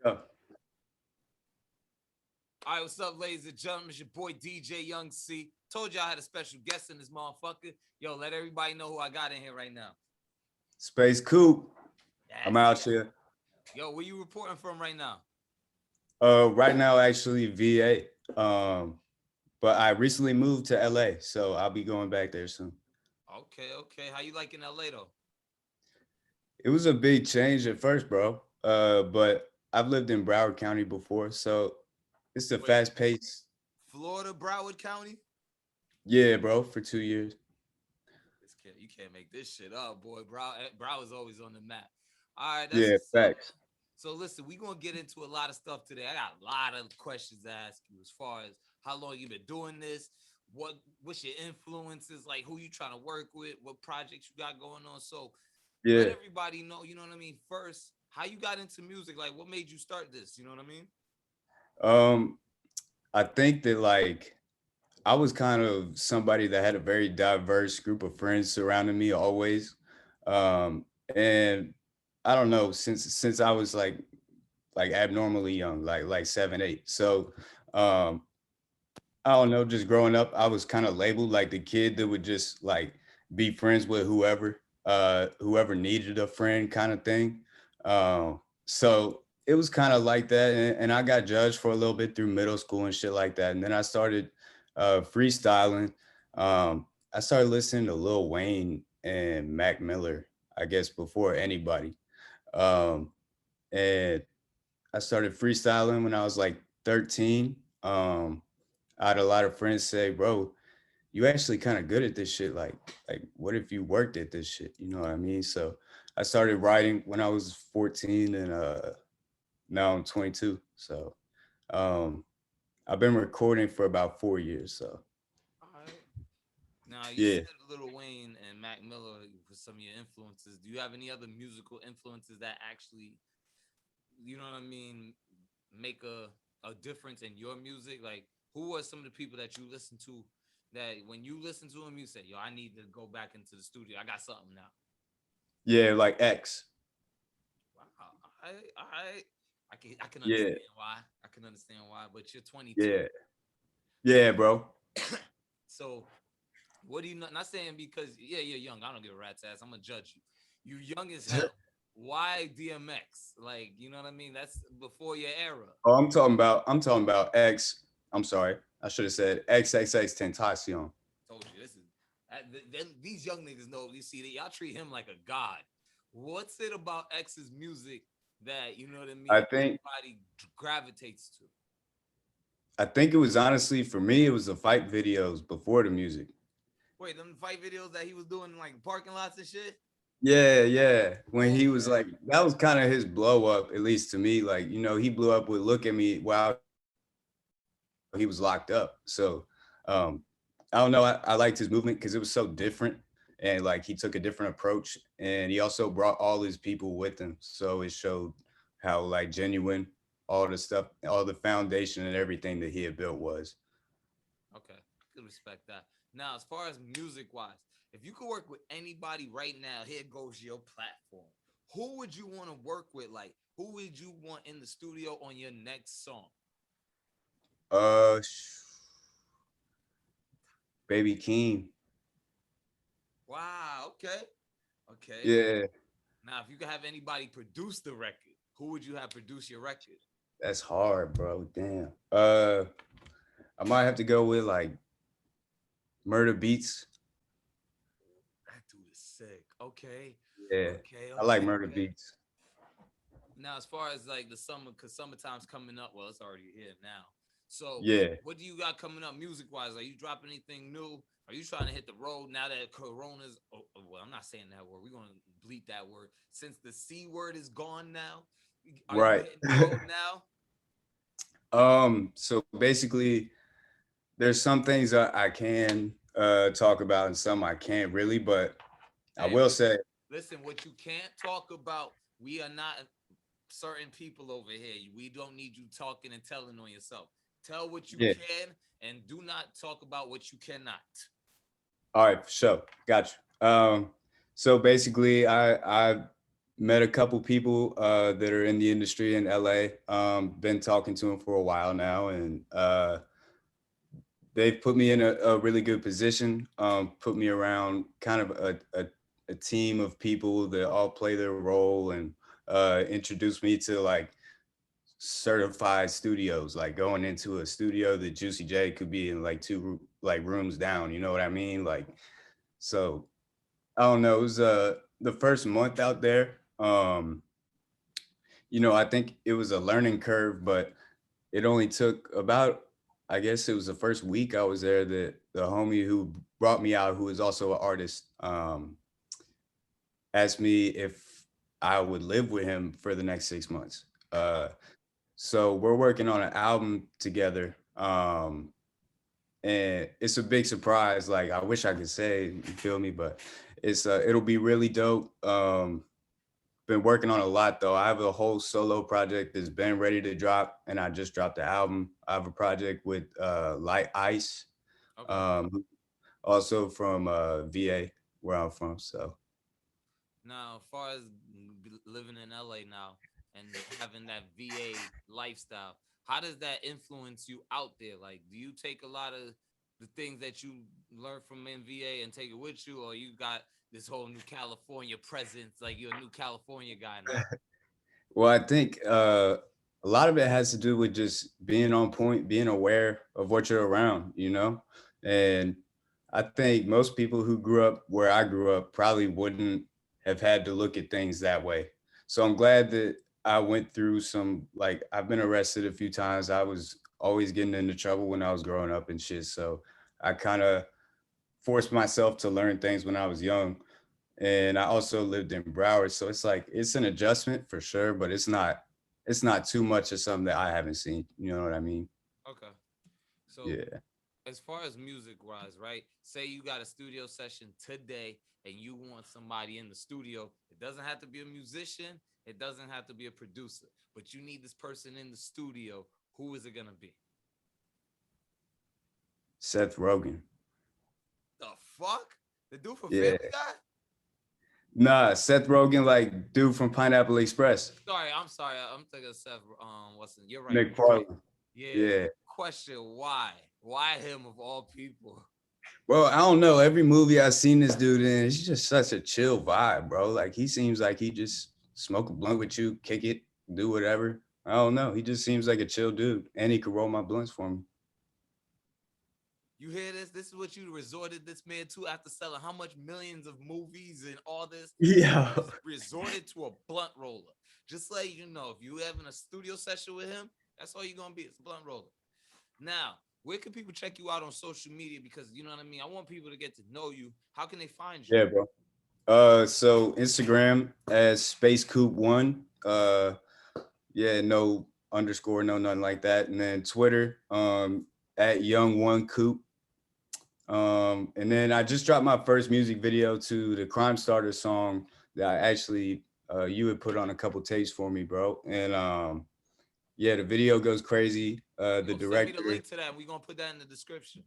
Yeah. All right, what's up, ladies and gentlemen? It's your boy DJ Young Cee. Told you I had a special guest in this motherfucker. Yo, let everybody know who I got in here right now. SpaceCoupe. I'm That's out it. here. Yo, where you reporting from right now? Right now, actually, VA. But I recently moved to LA, so I'll be going back there soon. Okay, okay. How you liking LA though? It was a big change at first, bro. But I've lived in Broward County before, so it's a Wait, fast pace. Florida, Broward County? Yeah, bro, for 2 years. This kid, you can't make this shit up, boy. Broward's always on the map. All right, that's Yeah, what's up. facts. So listen, we're gonna get into a lot of stuff today. I got a lot of questions to ask you as far as how long you been doing this, what's your influences, like who you trying to work with, what projects you got going on. So let Yeah. everybody know, you know what I mean, first, how you got into music, like what made you start this, you know what I mean? Um, I think that like I was kind of somebody that had a very diverse group of friends surrounding me always. And I don't know, since I was like abnormally young, like 7, 8. So um I don't know, just growing up, I was kind of labeled like the kid that would just like be friends with whoever needed a friend kind of thing. So it was kind of like that. And I got judged for a little bit through middle school and shit like that. And then I started freestyling. I started listening to Lil Wayne and Mac Miller, I guess, before anybody. Um, and I started freestyling when I was like 13. I had a lot of friends say, "Bro, you actually kind of good at this shit. Like, what if you worked at this shit? You know what I mean?" So I started writing when I was 14, and now I'm 22. So um, I've been recording for about 4 years. So All right. Now you yeah, said Lil Wayne and Mac Miller for some of your influences. Do you have any other musical influences that actually, you know what I mean, make a difference in your music? Like, who are some of the people that you listen to that when you listen to them, you say, "Yo, I need to go back into the studio. I got something now." yeah, like X. Wow, I can Yeah, understand why. I can understand why. But you're 22, yeah, yeah, bro. so what do you not saying because yeah, you're young. I don't give a rat's ass. I'm gonna judge you. You young as hell. Why DMX? Like, you know what I mean? That's before your era. Oh, I'm talking about X. I'm sorry, I should have said XXX Tentacion. Told you this is then these young niggas know. You see that y'all treat him like a god. What's it about X's music that you know what I I mean? think Everybody gravitates to. I think it was honestly for me, it was the fight videos before the music. Wait, them fight videos that he was doing in like parking lots and shit. Yeah, yeah. When he was Okay. like, that was kind of his blow up, at least to me. Like, he blew up with "Look at Me" while he was locked up. So, um, I don't know. I liked his movement because it was so different, and like he took a different approach, and he also brought all his people with him. So it showed how like genuine all the stuff, all the foundation and everything that he had built was. Okay, I can respect that. Now, as far as music wise, if you could work with anybody right now, here goes your platform. Who would you want to work with? Like, who would you want in the studio on your next song? Uh, Baby King. Wow. Okay. Okay. Yeah, Now, if you could have anybody produce the record, who would you have produce your record? that's hard, bro. Damn. I might have to go with like Murder Beats. That dude is sick. Okay. Yeah, Okay. I like Okay. Murder Okay. Beats. Now, as far as like the summer, because summertime's coming up. Well, it's already here now. So, Yeah. what do you got coming up music wise? Are you dropping anything new? Are you trying to hit the road now that Corona's? Well, I'm not saying that word. We're gonna bleep that word. Since the C word is gone now, are you Right. hitting the road now? So basically, there's some things that I can talk about and some I can't really, but I Hey, will say, listen. What you can't talk about, we are not certain people over here. We don't need you talking and telling on yourself. Tell what you yeah. can and do not talk about what you cannot. All right, for sure. Got you. So basically, I met a couple people that are in the industry in LA. Been talking to them for a while now, and they've put me in a really good position. Put me around kind of a team of people that all play their role, and introduced me to like certified studios, like going into a studio that Juicy J could be in like like rooms down. You know what I mean? Like, so I don't know. It was the first month out there. I think it was a learning curve, but it only took about, I guess it was the first week I was there that the homie who brought me out, who is also an artist, asked me if I would live with him for the next 6 months. So we're working on an album together. And it's a big surprise. Like I wish I could say, you feel me, but it'll be really dope. Been working on a lot though. I have a whole solo project that's been ready to drop, and I just dropped the album. I have a project with Light Ice, Okay. um, also from VA, where I'm from. So Now, as far as living in LA now and having that VA lifestyle, how does that influence you out there? Like, do you take a lot of the things that you learned from in VA and take it with you, or you got this whole new California presence? Like, you're a new California guy now. well, I think a lot of it has to do with just being on point, being aware of what you're around, And I think most people who grew up where I grew up probably wouldn't have had to look at things that way. So I'm glad that I went through like, I've been arrested a few times. I was always getting into trouble when I was growing up and shit. So I kind of forced myself to learn things when I was young, and I also lived in Broward, so it's like it's an adjustment for sure, but it's not too much of something that I haven't seen. You know what I mean? Okay. So, Yeah. as far as music wise, right? Say you got a studio session today and you want somebody in the studio. It doesn't have to be a musician, it doesn't have to be a producer, but you need this person in the studio. Who is it gonna be? Seth Rogen. The fuck? The dude from Yeah. Family Guy? Nah, Seth Rogen, like dude from Pineapple Express. Sorry, I'm sorry. I'm thinking of Seth. What's it? You're right. You're right. McFarlane. Yeah. Yeah. Question: Why? Why him of all people? Well, I don't know. Every movie I've seen this dude in, it's just such a chill vibe, bro. Like he seems like he just smoke a blunt with you, kick it, do whatever. I don't know. He just seems like a chill dude, and he could roll my blunts for me. You hear this? This is what you resorted this man to after selling how much millions of movies and all this. Yeah. Resorted to a blunt roller. Just like if you having a studio session with him, that's all you're gonna be. It's a blunt roller. Now, where can people check you out on social media? Because you know what I mean. I want people to get to know you. How can they find you? Yeah, bro. So Instagram as SpaceCoupe1. Yeah, no underscore, no nothing like that. And then Twitter, at Young One Coop. And then I just dropped my first music video to the Crime Starter song that I actually you had put on a couple tapes for me, bro. And yeah, the video goes crazy. The Yo, send me the director. link to that. We're gonna put that in the description.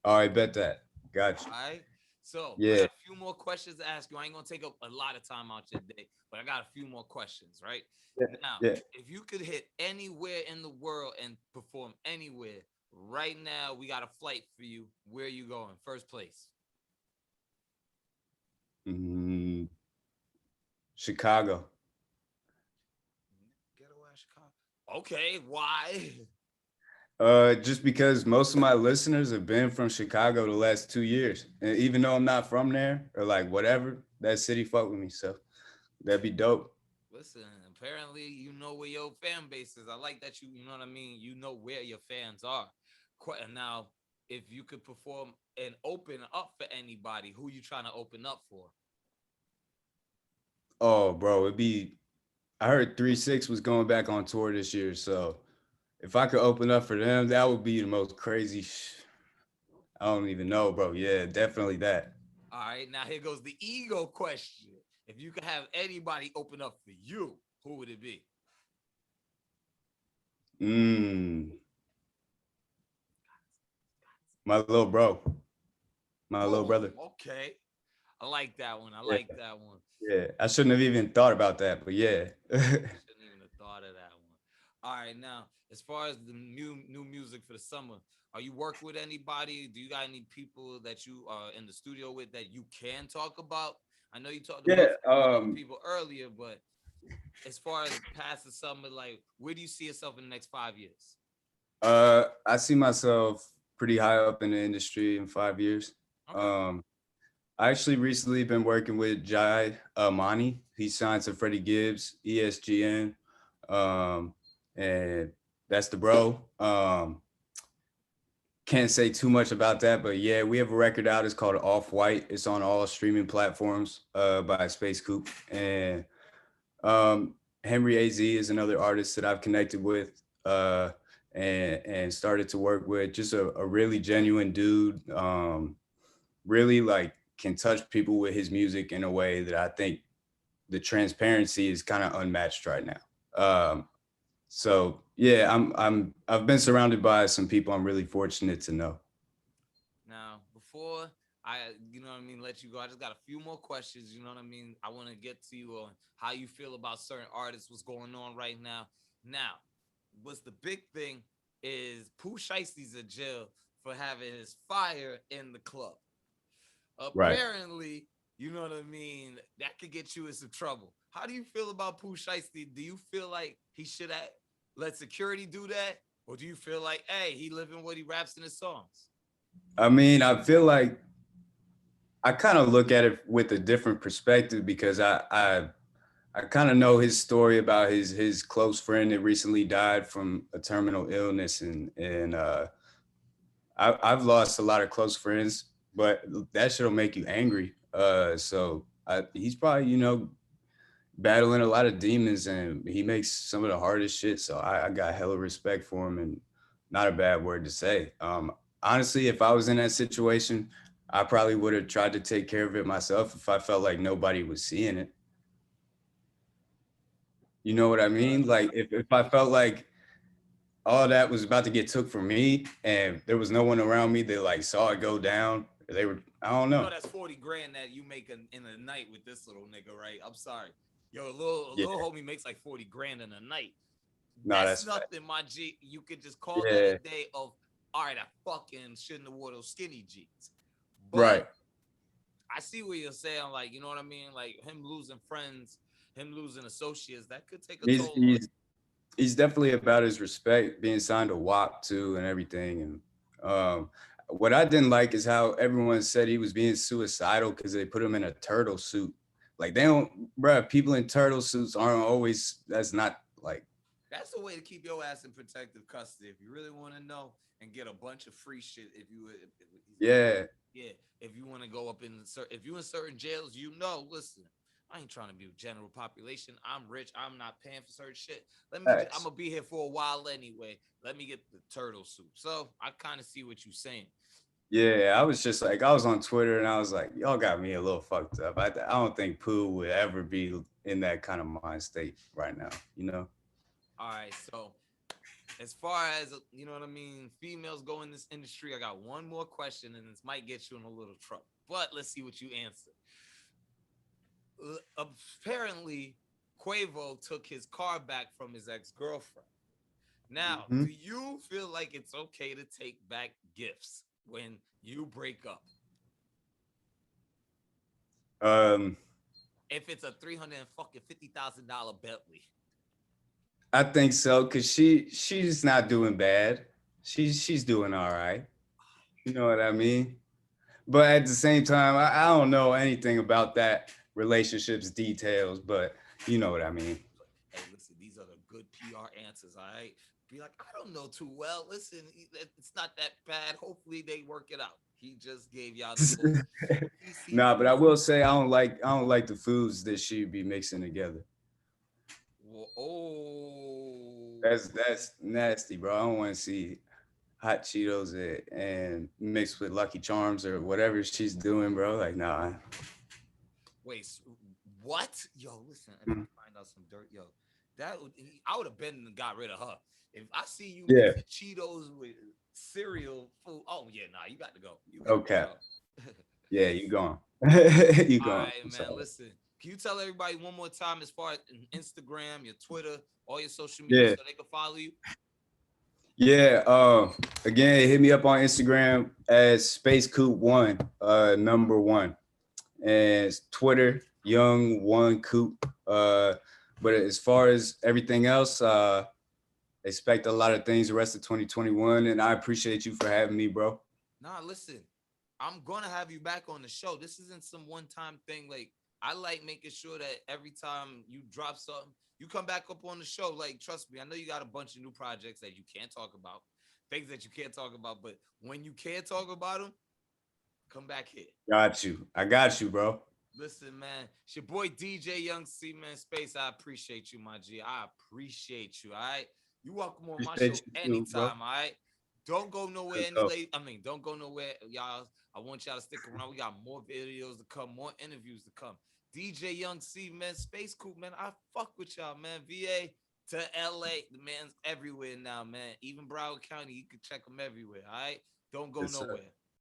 Oh, I bet that. Got you. All right. So I Yeah, got a few more questions to ask you. I ain't gonna take up a lot of time out your day, but I got a few more questions, right? yeah, Now, yeah. if you could hit anywhere in the world and perform anywhere, right now we got a flight for you. Where are you going? First place. Mm, Chicago. Ghetto ass Chicago. Okay, why? Just because most of my listeners have been from Chicago the last 2 years, and even though I'm not from there or like whatever, that city fuck with me, so that'd be dope. Listen, apparently you know where your fan base is. I like that you know what I mean. You know where your fans are. Now, if you could perform and open up for anybody, who you trying to open up for? Oh, bro, it'd be. I heard 3 6 was going back on tour this year, so if I could open up for them, that would be the most crazy. I don't even know, bro. Yeah, definitely that. All right, now here goes the ego question. If you could have anybody open up for you, who would it be? Mm, my little bro, my little Oh, brother. okay. I like that one. I like that one. Yeah, I shouldn't have even thought about that, but yeah. Shouldn't even have thought of that one. All right, now as far as the new music for the summer, are you working with anybody? Do you got any people that you are in the studio with that you can talk about? I know you talked Yeah, about some other people earlier, but as far as past the summer, like where do you see yourself in the next 5 years? I see myself pretty high up in the industry in 5 years. Okay. Um, I actually recently been working with Jai Mani. He signed to Freddie Gibbs, ESGN, um, and that's the bro. Can't say too much about that, but yeah, we have a record out. It's called Off White. It's on all streaming platforms by SpaceCoupe. And Henry AZ is another artist that I've connected with and started to work with. Just a really genuine dude. Really like can touch people with his music in a way that I think the transparency is kind of unmatched right now. So yeah, I've been surrounded by some people I'm really fortunate to know. Now, before you know what I mean, let you go, I just got a few more questions. You know what I mean? I want to get to you on how you feel about certain artists, what's going on right now. Now, what's the big thing is Pooh Shiesty's in jail for having his fire in the club. Right. Apparently, you know what I mean, that could get you in some trouble. How do you feel about Pooh Shiesty? Do you feel like he should have let security do that? Or do you feel like, hey, he living what he raps in his songs? I mean, I feel like I kind of look at it with a different perspective because I kind of know his story about his close friend that recently died from a terminal illness, and I've lost a lot of close friends, but that shit'll make you angry. He's probably battling a lot of demons, and he makes some of the hardest shit. So I got hella respect for him, and not a bad word to say. Honestly, if I was in that situation, I probably would have tried to take care of it myself if I felt like nobody was seeing it. You know what I mean? Like if I felt like all that was about to get took from me and there was no one around me that like saw it go down, they were, I don't You know know. that's 40 grand that you make in a night with this little nigga, right? I'm sorry. Yo, a little Yeah, homie makes like 40 grand in a night. no, That's that's fact. nothing, my G. You could just call that a Yeah, day of, all right, I fucking shouldn't have wore those skinny jeans. But right. I see what you're saying. Like, you know what I mean? Like him losing friends, him losing associates, that could take a He's toll on he's he's definitely about his respect, being signed to WAP too and everything. And what I didn't like is how everyone said he was being suicidal because they put him in a turtle suit. Like they don't, bruh, people in turtle suits aren't always. That's not like, That's the way to keep your ass in protective custody. If you really want to know and get a bunch of free shit, yeah, yeah, if you want to go up in if you in certain jails, you know, listen, I ain't trying to be a general population. I'm rich. I'm not paying for certain shit. I'm facts. gonna be here for a while anyway. Let me get the turtle soup. So I kind of see what you're saying. Yeah, I was just like, I was on Twitter and I was like, y'all got me a little fucked up. I don't think Pooh would ever be in that kind of mind state right now, you know? All right, so as far as you know what I mean, females go in this industry. I got one more question, and this might get you in a little trouble. But let's see what you answer. Apparently, Quavo took his car back from his ex girlfriend. Now, Hmm. do you feel like it's okay to take back gifts when you break up? Um, If it's a $350,000 Bentley, I think so, cause she's not doing bad. She's doing all right. You know what I mean? But at the same time, I don't know anything about that relationship's details, but you know what I mean. hey, listen, these are the good PR answers. All right, be like, I don't know too well. Listen, it's not that bad. Hopefully, they work it out. He just gave y'all the bull. Nah, but I will say I don't like the foods that she be mixing together. Oh, That's nasty, bro. I don't want to see hot Cheetos and mixed with Lucky Charms or whatever she's doing, bro. Like, nah. wait, what? Yo, listen, if I Mm. find out some dirt, yo, I would have been and got rid of her. If I see you Yeah. mixing Cheetos with cereal food, oh yeah, nah, you got to go. You got to Okay. go. Yeah, you gone. You All gone. right, I'm man. sorry. Listen, can you tell everybody one more time as far as Instagram, your Twitter, all your social media Yeah. so they can follow you? Yeah. Again, hit me up on Instagram as SpaceCoupe1, number one. And Twitter, Young1Coupe. But as far as everything else, expect a lot of things the rest of 2021. And I appreciate you for having me, bro. Nah, listen, I'm gonna have you back on the show. This isn't some one-time thing. Like, I like making sure that every time you drop something, you come back up on the show. Like, trust me, I know you got a bunch of new projects that you can't talk about, things that you can't talk about, but when you can talk about them, come back here. Got you. I got you, bro. Listen, man, it's your boy DJ Young Cee, man. Space, I appreciate you, my G. I appreciate you. All right, you welcome on my show Appreciate you too, bro. anytime. All right, don't go nowhere. Good Any talk. late, I mean, don't go nowhere, y'all. I want y'all to stick around. We got more videos to come, more interviews to come. DJ Young Cee, man. SpaceCoupe, man. I fuck with y'all, man. VA to LA, the man's everywhere now, man. Even Broward County, you can check him everywhere. All right, don't go Yes, sir. nowhere.